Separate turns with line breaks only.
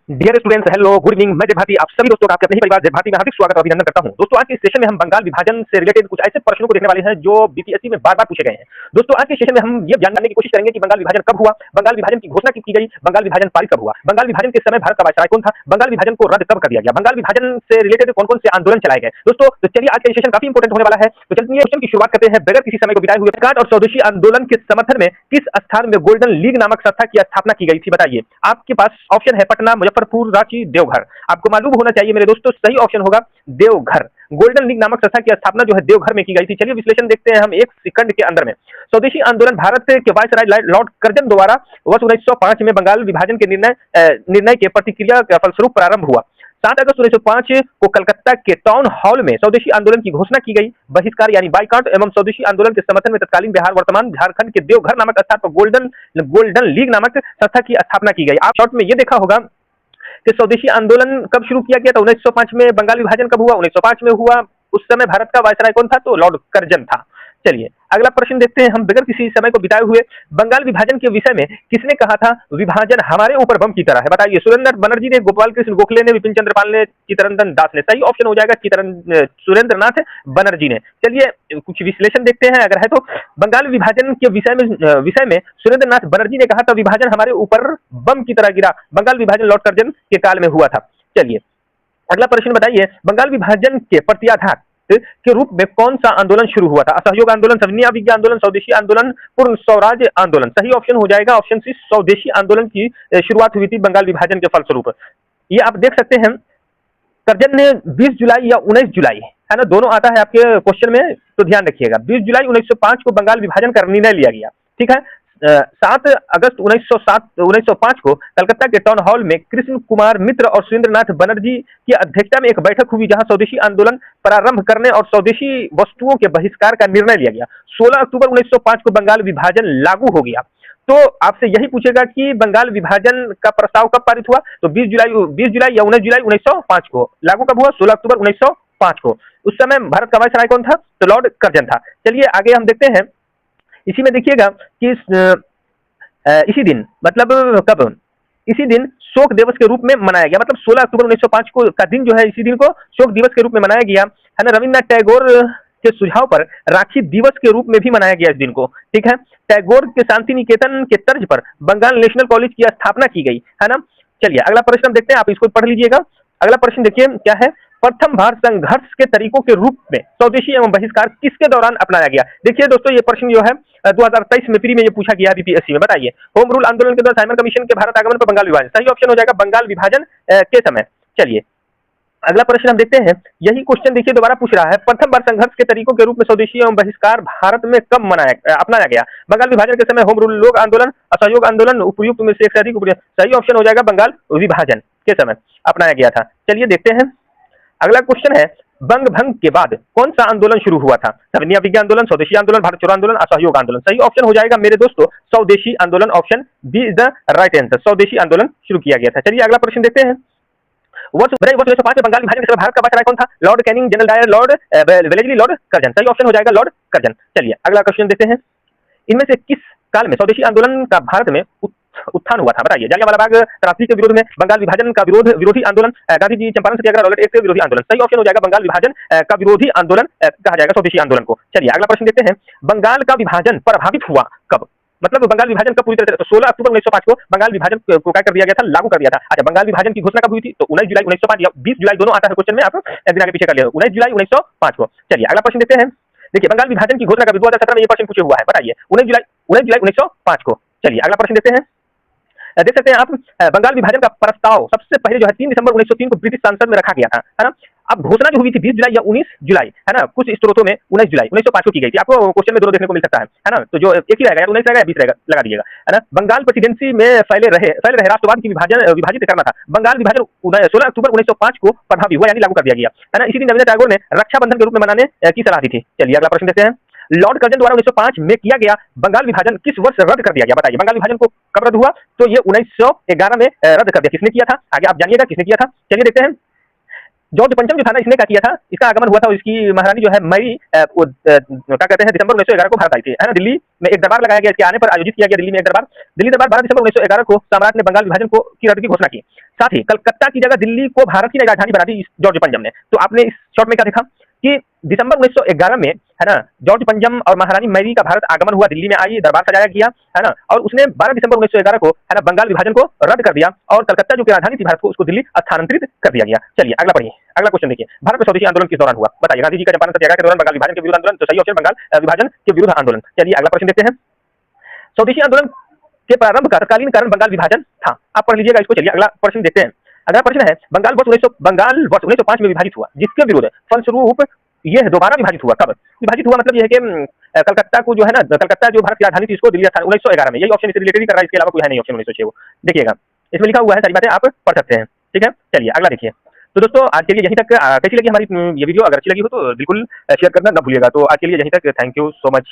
Dear students, hello, good evening. मैं जय भारती, आप सभी दोस्तों का आपके अपने ही परिवार जय भारती में हार्दिक स्वागत और अभिनंदन करता हूं। दोस्तों, आज के सेशन में हम बंगाल विभाजन से रिलेटेड कुछ ऐसे प्रश्नों को देखने वाले हैं जो बीपीएससी में बार-बार पूछे गए हैं। दोस्तों, आज के सेशन में हम ये जानने की कोशिश करेंगे कि बंगाल विभाजन कब हुआ, बंगाल विभाजन की घोषणा कब की गई, बंगाल विभाजन पारित कब हुआ, बंगाल विभाजन के समय भारत का वायसराय कौन था, बंगाल विभाजन को रद्द कब कर दिया गया, बंगाल विभाजन से रिलेटेड कौन-कौन से आंदोलन चलाए गए। दोस्तों, तो चलिए आज का सेशन काफी इंपॉर्टेंट होने वाला है। तो चलिए सेशन की शुरुआत करते हैं बगैर किसी समय को बिताए हुए। काट और स्वदेशी आंदोलन के समर्थन में किस स्थान में गोल्डन लीग नामक संस्था की स्थापना की गई थी, बताइए। आपके पास ऑप्शन है पटना, मुजफ्फरपुर, रांची, देवघर। आपको मालूम होना चाहिए मेरे दोस्तों, सही ऑप्शन होगा देवघर। गोल्डन लीग नामक संस्था की स्थापना जो है देवघर में की गई थी। चलिए विश्लेषण देखते हैं हम एक सेकंड के अंदर में। स्वदेशी आंदोलन भारत के वायसराय लॉर्ड कर्जन द्वारा वर्ष 1905 में बंगाल विभाजन के निर्णय के प्रतिक्रिया के फलस्वरूप प्रारंभ हुआ। 7 अगस्त 1905 को कलकत्ता के टाउन हॉल में स्वदेशी आंदोलन की घोषणा की गई। बहिष्कार यानी बाइकआउट एवं स्वदेशी आंदोलन के समर्थन में तत्कालीन बिहार वर्तमान झारखंड के देवघर नामक स्थान पर गोल्डन लीग नामक संस्था की स्थापना की गई। आप शॉर्ट में ये देखा होगा कि स्वदेशी आंदोलन कब शुरू किया गया था, 1905 में। बंगाल विभाजन कब हुआ, 1905 में हुआ। उस समय भारत का वायसराय कौन था, तो लॉर्ड कर्जन था। चलिए अगला प्रश्न देखते हैं हम बगैर किसी समय को बिताए हुए। बंगाल विभाजन के विषय में किसने कहा था विभाजन हमारे ऊपर बम की तरह है, बताइए। सुरेंद्र बनर्जी ने, गोपाल कृष्ण गोखले ने, विपिन चंद्र पाल ने, चित्तरंजन दास ने। सही ऑप्शन हो जाएगा सुरेंद्र नाथ बनर्जी ने। चलिए कुछ विश्लेषण देखते हैं अगर है तो। बंगाल विभाजन के विषय में सुरेंद्र नाथ बनर्जी ने कहा था विभाजन हमारे ऊपर बम की तरह गिरा। बंगाल विभाजन लॉर्ड कर्जन के काल में हुआ था। चलिए अगला प्रश्न बताइए, बंगाल विभाजन के प्रत्याघात के रूप में कौन सा आंदोलन शुरू हुआ था। असहयोग आंदोलन, सविनय अवज्ञा आंदोलन, स्वदेशी आंदोलन, पूर्ण स्वराज आंदोलन। सही ऑप्शन हो जाएगा ऑप्शन सी, स्वदेशी आंदोलन की शुरुआत हुई थी बंगाल विभाजन के फलस्वरूप। ये आप देख सकते हैं कर्जन ने 20 जुलाई या 19 जुलाई, है ना, दोनों आता है आपके क्वेश्चन में, तो ध्यान रखिएगा। 20 जुलाई 1905 को बंगाल विभाजन का निर्णय लिया गया, ठीक है। 7 अगस्त 1905 को कलकत्ता के टाउन हॉल में कृष्ण कुमार मित्र और सुरेंद्र नाथ बनर्जी की अध्यक्षता में एक बैठक हुई जहां स्वदेशी आंदोलन प्रारंभ करने और स्वदेशी वस्तुओं के बहिष्कार का निर्णय लिया गया। 16 अक्टूबर 1905 को बंगाल विभाजन लागू हो गया। तो आपसे यही पूछेगा कि बंगाल विभाजन का प्रस्ताव कब पारित हुआ, तो 20 जुलाई या 19 जुलाई 1905 को। लागू कब हुआ, 16 अक्टूबर 1905 को। उस समय भारत का वायसराय कौन था, तो लॉर्ड कर्जन था। चलिए आगे हम देखते हैं। इसी में देखिएगा कि इसी दिन, मतलब कब, इसी दिन शोक दिवस के रूप में मनाया गया। मतलब 16 अक्टूबर 1905 को का दिन जो है, इसी दिन को शोक दिवस के रूप में मनाया गया, है ना। रविन्द्रनाथ टैगोर के सुझाव पर राखी दिवस के रूप में भी मनाया गया इस दिन को, ठीक है। टैगोर के शांति निकेतन के तर्ज पर बंगाल नेशनल कॉलेज की स्थापना की गई, है ना। चलिए अगला प्रश्न हम देखते हैं, आप इसको पढ़ लीजिएगा। अगला प्रश्न देखिए क्या है, प्रथम भारत संघर्ष के तरीकों के रूप में स्वदेशी एवं बहिष्कार किसके दौरान अपनाया गया। देखिए दोस्तों, ये प्रश्न जो है 2023 में प्री में ये पूछा गया है बीपीएससी में, बताइए। होम रूल आंदोलन के दौरान साइमन कमीशन के भारत आगमन पर बंगाल विभाजन। सही ऑप्शन हो जाएगा बंगाल विभाजन के समय। चलिए अगला प्रश्न हम देखते हैं। यही क्वेश्चन देखिए दोबारा पूछ रहा है, प्रथम बार संघर्ष के तरीकों के रूप में स्वदेशी एवं बहिष्कार भारत में कब अपनाया गया। बंगाल विभाजन के समय, होम रूल, लोक आंदोलन, असहयोग आंदोलन, उपयुक्त में से एक से अधिक। सही ऑप्शन हो जाएगा बंगाल विभाजन के समय अपनाया गया था। चलिए देखते हैं अगला क्वेश्चन है, बंग भंग के बाद कौन सा आंदोलन शुरू हुआ था। सविनय अवज्ञा आंदोलन, स्वदेशी आंदोलन, भारत छोड़ो आंदोलन, असहयोग आंदोलन। सही ऑप्शन हो जाएगा मेरे दोस्तों स्वदेशी आंदोलन, option b is the right answer. स्वदेशी आंदोलन शुरू किया गया था। चलिए अगला प्रश्न देखते हैं। वर्ष 1905 में बंगाल विभाजन के समय भारत का वायसराय कौन था। Lord Canning, General Dyer, Lord Wellesley, Lord Curzon. सही ऑप्शन हो जाएगा लॉर्ड कर्जन। चलिए अगला क्वेश्चन देखते हैं। इनमें से किस काल में स्वदेशी आंदोलन का भारत में उत्थान हुआ था, बताइए। जलियांवाला बाग त्रासदी के विरोध में, बंगाल विभाजन का विरोधी आंदोलन, गांधी जी चंपारण सत्याग्रह, रॉलेट एक्ट के विरोधी आंदोलन। सही ऑप्शन हो जाएगा बंगाल विभाजन का विरोधी आंदोलन कहा जाएगा स्वदेशी आंदोलन को। चलिए अगला प्रश्न देखते हैं, बंगाल का विभाजन प्रभावित हुआ कब। मतलब बंगाल विभाजन कब पूरी तरह से, तो 16 अक्टूबर 1905 को बंगाल विभाजन को क्या कर दिया गया था, लागू कर दिया था। अच्छा, बंगाल विभाजन की घोषणा कब हुई थी, तो 19 जुलाई 1905 या 20 जुलाई दोनों आता है क्वेश्चन में, आप एक दिन आगे पीछे कर लिया। 19 जुलाई 1905 को। चलिए अगला प्रश्न देखते हैं। देखिए बंगाल विभाजन की घोषणा कब, 2017 में ये प्रश्न पूछे हुआ है, बताइए। 19 जुलाई 1905 को। चलिए अगला प्रश्न देखते हैं। देख सकते हैं आप, बंगाल विभाजन का प्रस्ताव सबसे पहले जो है 3 दिसंबर 1903 को ब्रिटिश संसद में रखा गया था, है ना। अब घोषणा जो हुई थी 20 जुलाई या 19 जुलाई, है ना, कुछ स्त्रोतों में 19 जुलाई 1905 को की गई थी। आपको क्वेश्चन में दोनों देखने को मिल सकता है ना। तो जो एक ही रहेगा, या 19 रहेगा या 20 रहेगा, लगा दीजिएगा, है ना। बंगाल प्रेसिडेंसी में फैले रहे राष्ट्रवाद की विभाजित करना था। बंगाल विभाजन 16 अक्टूबर 1905 को प्रभावी हुआ, यानी लागू कर दिया गया, है ना। इसी दिन रविन्द्रनाथ टैगोर ने रक्षाबंधन के रूप में मनाने की सलाह दी थी। चलिए अगला प्रश्न देखते हैं। लॉर्ड कर्जन द्वारा 1905 में किया गया बंगाल विभाजन किस वर्ष रद्द कर दिया गया, बताइए। बंगाल विभाजन को कब रद्द हुआ, तो ये 1911 में रद्द कर दिया। किसने किया था, आगे आप जानिएगा किसने किया था। चलिए देखते हैं। जॉर्ज पंचम जो था ना, इसने क्या किया था, इसका आगमन हुआ था, इसकी महारानी जो है मैरी क्या कहते हैं, दिसंबर 1911 को भारत आई थी, है ना। दिल्ली में एक दरबार लगाया गया, इसके आने पर आयोजित किया गया दिल्ली में एक दरबार। दिल्ली दरबार 12 दिसंबर 1911 को सम्राट ने बंगाल विभाजन को की रद्द की घोषणा की। साथ ही कलकत्ता की जगह दिल्ली को भारत की नई राजधानी बना दी जॉर्ज पंचम ने। तो आपने इस शॉर्ट में क्या देखा कि दिसंबर 1911 में, है ना, जॉर्ज पंचम और महारानी मैरी का भारत आगमन हुआ, दिल्ली में आई, दरबार सजाया गया, है ना, और उसने 12 दिसंबर 1911 को, है ना, बंगाल विभाजन को रद्द कर दिया और कलकत्ता जो की राजधानी थी भारत को, उसको दिल्ली स्थानांतरित कर दिया गया। चलिए अगला पढ़िए, अगला क्वेश्चन देखिए, भारत में स्वदेशी आंदोलन किस दौरान हुआ, बताइए। गांधी जी का चंपारण सत्याग्रह के दौरान, बंगाल विभाजन के विरुद्ध आंदोलन, तो सही ऑप्शन बंगाल विभाजन के विरुद्ध आंदोलन। चलिए अगला प्रश्न देखते हैं, स्वदेशी आंदोलन के प्रारंभ का तत्कालीन कारण बंगाल विभाजन था। आप पढ़ लीजिएगा इसको। चलिए अगला प्रश्न देखते हैं। अगला प्रश्न है, बंगाल वर्ष 1905 में विभाजित हुआ, जिसके विरुद्ध फलस्वरूप यह दोबारा विभाजित हुआ। कब विभाजित हुआ, मतलब यह है कि कलकत्ता को जो है ना, कलकत्ता जो भारत की राजधानी थी, इसको दिल्ली 1911 में। यही ऑप्शन इससे रिलेटेड ही कर रहा है, इसके अलावा कोई है नहीं ऑप्शन 1906 वो। देखिएगा इसमें लिखा हुआ है, सारी बातें आप पढ़ सकते हैं, ठीक है। चलिए अगला देखिए। तो दोस्तों आज के लिए यहीं तक। कैसी लगी हमारी ये वीडियो? अगर अच्छी लगी हो तो बिल्कुल शेयर करना ना भूलिएगा। तो आज के लिए यहीं तक, थैंक यू सो मच।